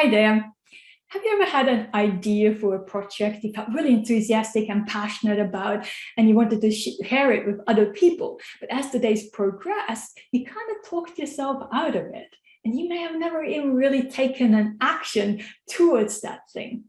Hi there. Have you ever had an idea for a project you felt really enthusiastic and passionate about, and you wanted to share it with other people? But as the days progressed, you kind of talked yourself out of it, and you may have never even really taken an action towards that thing.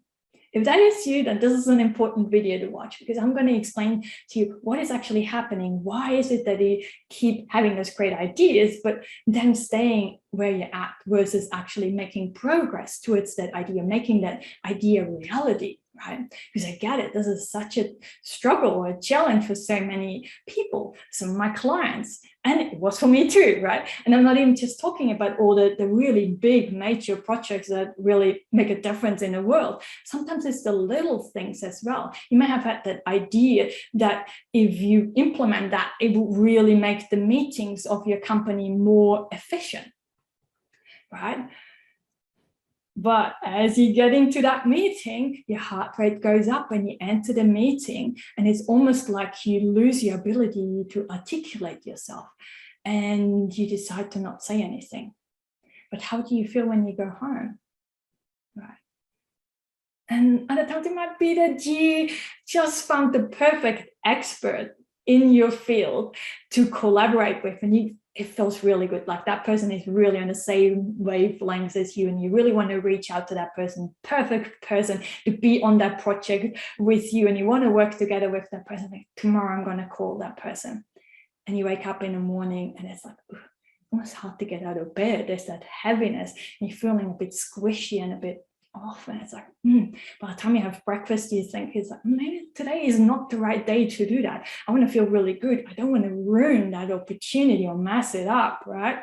If that is you, then this is an important video to watch, because I'm going to explain to you what is actually happening. Why is it that you keep having those great ideas, but then staying where you're at versus actually making progress towards that idea, making that idea reality, right? Because I get it. This is such a struggle or a challenge for so many people, some of my clients, and it was for me too, right? And I'm not even just talking about all the really big major projects that really make a difference in the world. Sometimes it's the little things as well. You may have had that idea that if you implement that, it will really make the meetings of your company more efficient, right? But as you get into that meeting, your heart rate goes up when you enter the meeting, and it's almost like you lose your ability to articulate yourself, and you decide to not say anything. But how do you feel when you go home? Right. And other times it might be that you just found the perfect expert in your field to collaborate with, and it feels really good. Like that person is really on the same wavelength as you, and you really want to reach out to that person, perfect person to be on that project with you, and you want to work together with that person. Like, tomorrow I'm going to call that person. And you wake up in the morning and it's like, almost hard to get out of bed. There's that heaviness, and you're feeling a bit squishy and a bit off, and it's like, by the time you have breakfast, you think it's like, maybe today is not the right day to do that. I want to feel really good. I don't want to ruin that opportunity or mess it up, right?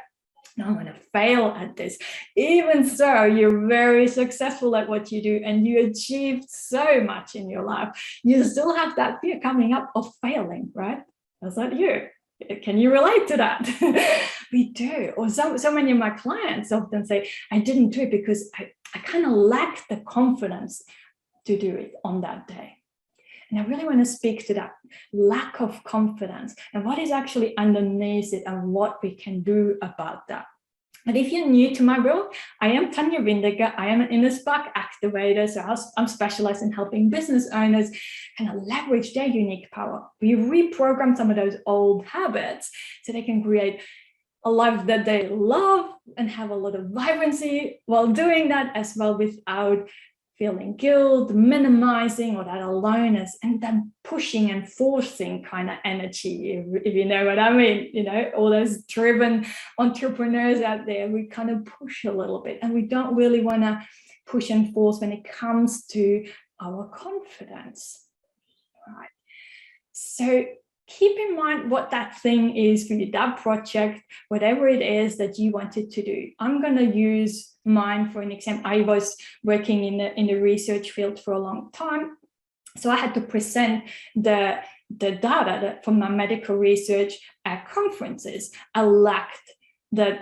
I don't want to fail at this. Even so, you're very successful at what you do, and you achieved so much in your life. You still have that fear coming up of failing, right? That's not you. Can you relate to that? We do. Or so many of my clients often say, I didn't do it because I kind of lacked the confidence to do it on that day. And I really want to speak to that lack of confidence and what is actually underneath it and what we can do about that. But if you're new to my world, I am Tanya Windiger. I am an inner spark activator. So I'm specialized in helping business owners kind of leverage their unique power. We reprogram some of those old habits so they can create a life that they love and have a lot of vibrancy while doing that as well, without feeling guilt, minimizing, or that aloneness, and then pushing and forcing kind of energy, if you know what I mean. You know, all those driven entrepreneurs out there, we kind of push a little bit, and we don't really want to push and force when it comes to our confidence, right? So keep in mind what that thing is for you, that project, whatever it is that you wanted to do. I'm going to use mine for an example. I was working in the research field for a long time, so I had to present the data from my medical research at conferences. I lacked the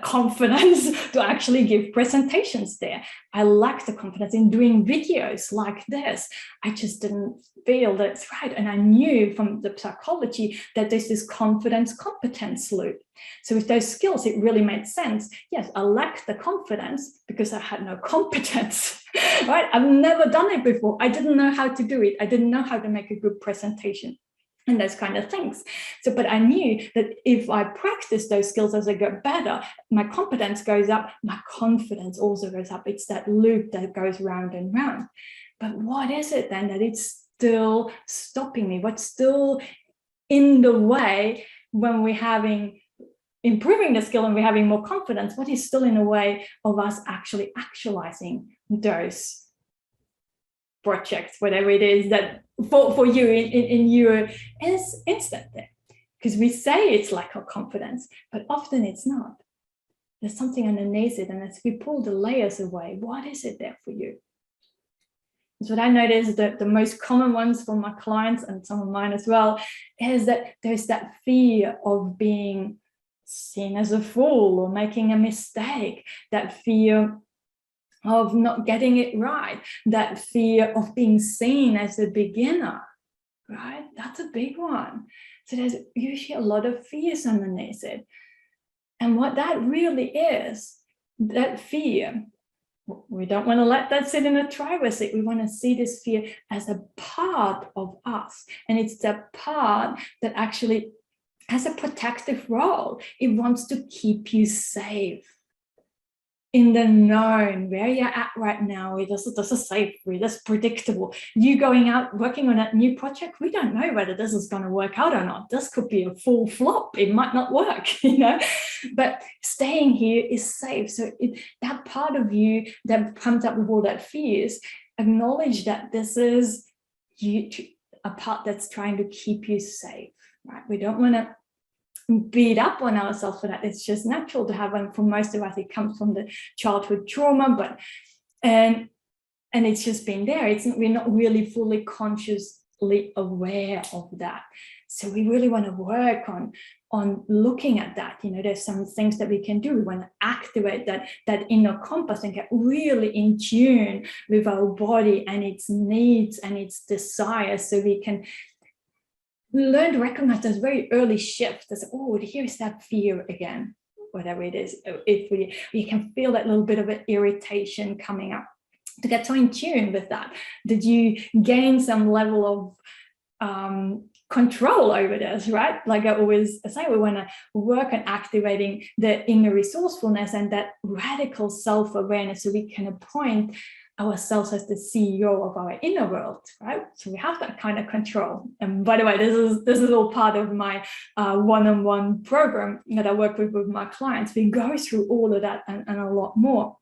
confidence to actually give presentations there. I lacked the confidence in doing videos like this. I just didn't feel that's right. And I knew from the psychology that there's this confidence competence loop. So with those skills, it really made sense. Yes, I lacked the confidence because I had no competence, right? I've never done it before. I didn't know how to do it. I didn't know how to make a good presentation and those kind of things. So, but I knew that if I practice those skills as I get better, my competence goes up, my confidence also goes up. It's that loop that goes round and round. But what is it then that it's still stopping me? What's still in the way when we're improving the skill and we're having more confidence? What is still in the way of us actually actualizing those projects, whatever it is that for you in your instant there? Because we say it's lack of confidence, but often it's not. There's something underneath it, and as we pull the layers away, what is it there for you? So what I noticed that the most common ones for my clients, and some of mine as well, is that there's that fear of being seen as a fool or making a mistake, that fear of not getting it right, that fear of being seen as a beginner, right? That's a big one. So there's usually a lot of fears underneath it. And what that really is, that fear we don't want to let that sit in a driver's seat. We want to see this fear as a part of us. And it's that part that actually has a protective role. It wants to keep you safe, in the known, where you're at right now. This is safe, this is predictable. You going out working on that new project, we don't know whether this is going to work out or not. This could be a full flop. It might not work, you know, but staying here is safe. So that part of you that comes up with all that fears, acknowledge that this is you, a part that's trying to keep you safe, right? We don't want to beat up on ourselves for that. It's just natural to have, and for most of us it comes from the childhood trauma, but and it's just been there. We're not really fully consciously aware of that. So we really want to work on looking at that. You know, there's some things that we can do. We want to activate that inner compass and get really in tune with our body and its needs and its desires, so we can learn to recognize those very early shifts. As, oh, here's that fear again, whatever it is. If we can feel that little bit of an irritation coming up, to get so in tune with that. Did you gain some level of control over this, right? Like I always say, we want to work on activating the inner resourcefulness and that radical self-awareness, so we can appoint ourselves as the CEO of our inner world, right? So we have that kind of control. And by the way, this is all part of my one-on-one program that I work with my clients. We go through all of that and a lot more.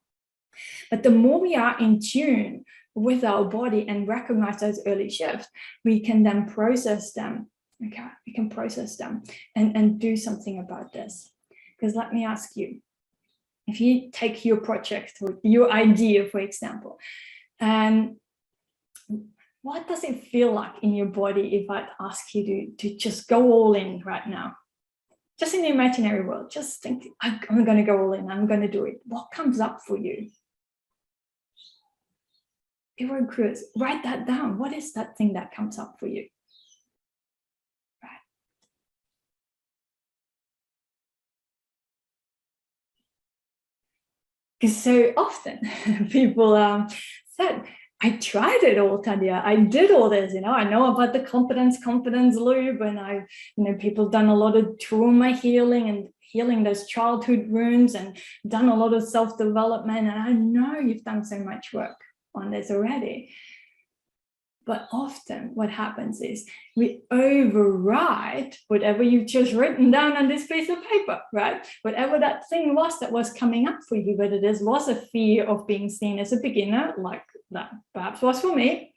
But the more we are in tune with our body and recognize those early shifts, we can then process them. Okay, we can process them and do something about this. Because let me ask you, if you take your project or your idea, for example, and what does it feel like in your body if I'd ask you to just go all in right now? Just in the imaginary world, just think, I'm going to go all in, I'm going to do it. What comes up for you? If we're curious, write that down. What is that thing that comes up for you? Because so often people said, I tried it all, Tanya. I did all this, you know. I know about the confidence loop, and I've, you know, people done a lot of trauma healing and healing those childhood wounds, and done a lot of self-development. And I know you've done so much work on this already. But often what happens is we override whatever you've just written down on this piece of paper, right? Whatever that thing was that was coming up for you, whether this was a fear of being seen as a beginner, like that perhaps was for me,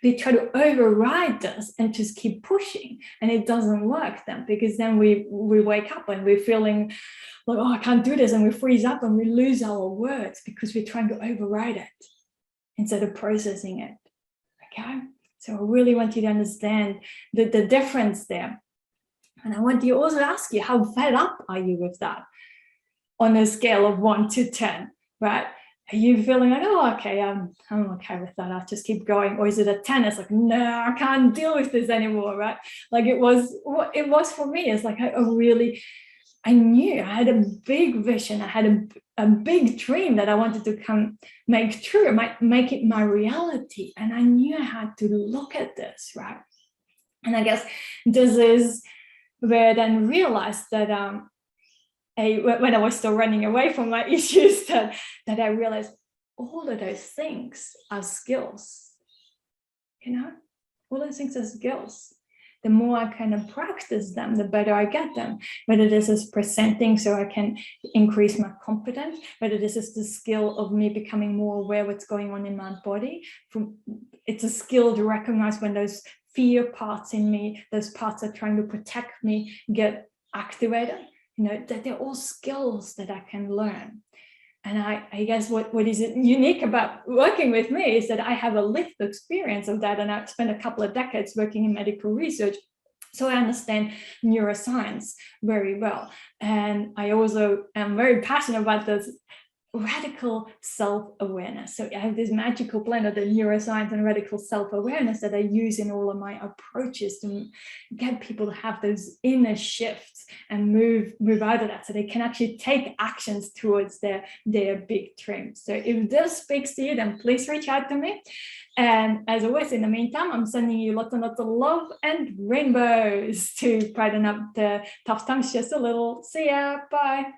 we try to override this and just keep pushing, and it doesn't work then, because then we wake up and we're feeling like, oh, I can't do this, and we freeze up and we lose our words because we're trying to override it instead of processing it. Okay, so I really want you to understand the difference there. And I want to also ask you, how fed up are you with that on a scale of 1 to 10, right? Are you feeling like, oh, okay, I'm okay with that, I'll just keep going? Or is it a 10? It's like, no, I can't deal with this anymore, right? Like it was for me. It's like I knew I had a big vision. I had a big dream that I wanted to make true, make it my reality. And I knew I had to look at this, right? And I guess this is where I then realized that when I was still running away from my issues, that I realized all of those things are skills, you know, all those things are skills. The more I kind of practice them, the better I get them. Whether this is presenting so I can increase my confidence, whether this is the skill of me becoming more aware what's going on in my body. It's a skill to recognize when those fear parts in me, those parts that are trying to protect me, get activated. You know, that they're all skills that I can learn. And I guess what is unique about working with me is that I have a lived experience of that, and I've spent a couple of decades working in medical research, so I understand neuroscience very well. And I also am very passionate about this radical self-awareness. So I have this magical blend of the neuroscience and radical self-awareness that I use in all of my approaches to get people to have those inner shifts and move out of that, so they can actually take actions towards their big dreams. So if this speaks to you, then please reach out to me. And as always, in the meantime, I'm sending you lots and lots of love and rainbows to brighten up the tough times just a little. See ya. Bye.